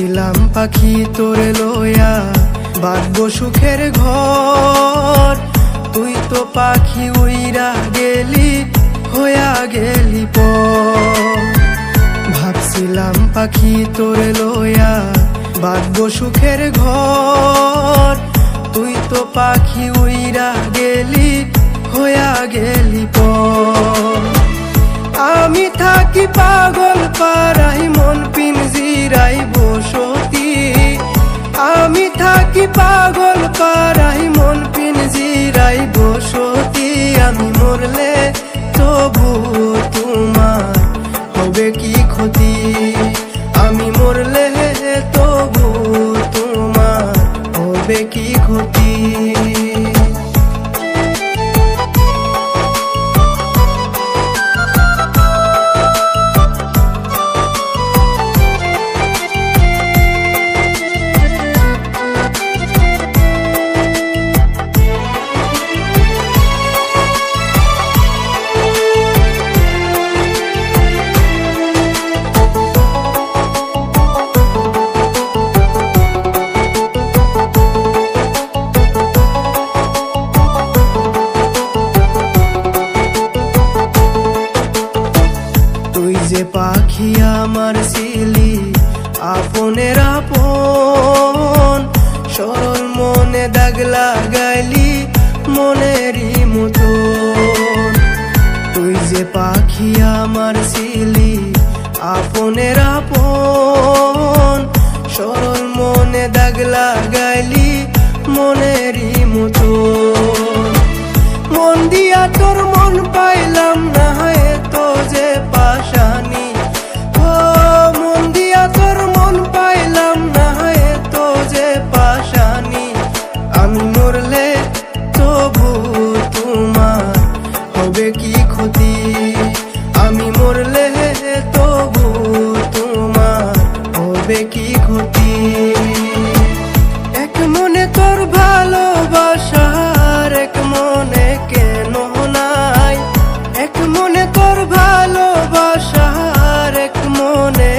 ভাবছিলাম পাখি তোরে লইয়া বাঁধবো সুখের ঘর, তুই তো পাখি উইরা গেলি হইয়া গেলি পর। ভাবছিলাম পাখি তোরে লইয়া বাঁধবো সুখের ঘর, তুই তো পাখি উইরা গেলি হইয়া গেলি পর। আমি থাকি পাগল পারাই মন পিঞ্জিরাই বসতি, আমি থাকি পাগল পারাই মন পিঞ্জিরাই বসতি। আমি মরলে তবু তোমার হবে কি ক্ষতি, আমি মরলে তবু তোমার হবে কি ক্ষতি। যে পাখি আমার ছিলি আপনের আপন, সরল মনে দাগ লাগাইলি মনেরই মতন। তুই যে পাখি আমার ছিলি আপনের আপন, সরল মনে দাগ লাগাইলি মনেরই মতন। মন দিয়া তোর মন পাইলাম না তো যে পাশানি, ও মন দিয়া তোর মন পাইলাম না তো যে পাশানি। আমি মরলে তবু তোমার হবে কি ক্ষতি, আমি মরলে তবু তোমার হবে কি ক্ষতি। এক মনে তোর ভালোবাসার এক মনে কেন নাই, এক মনে তোর ভালোবাসার এক মনে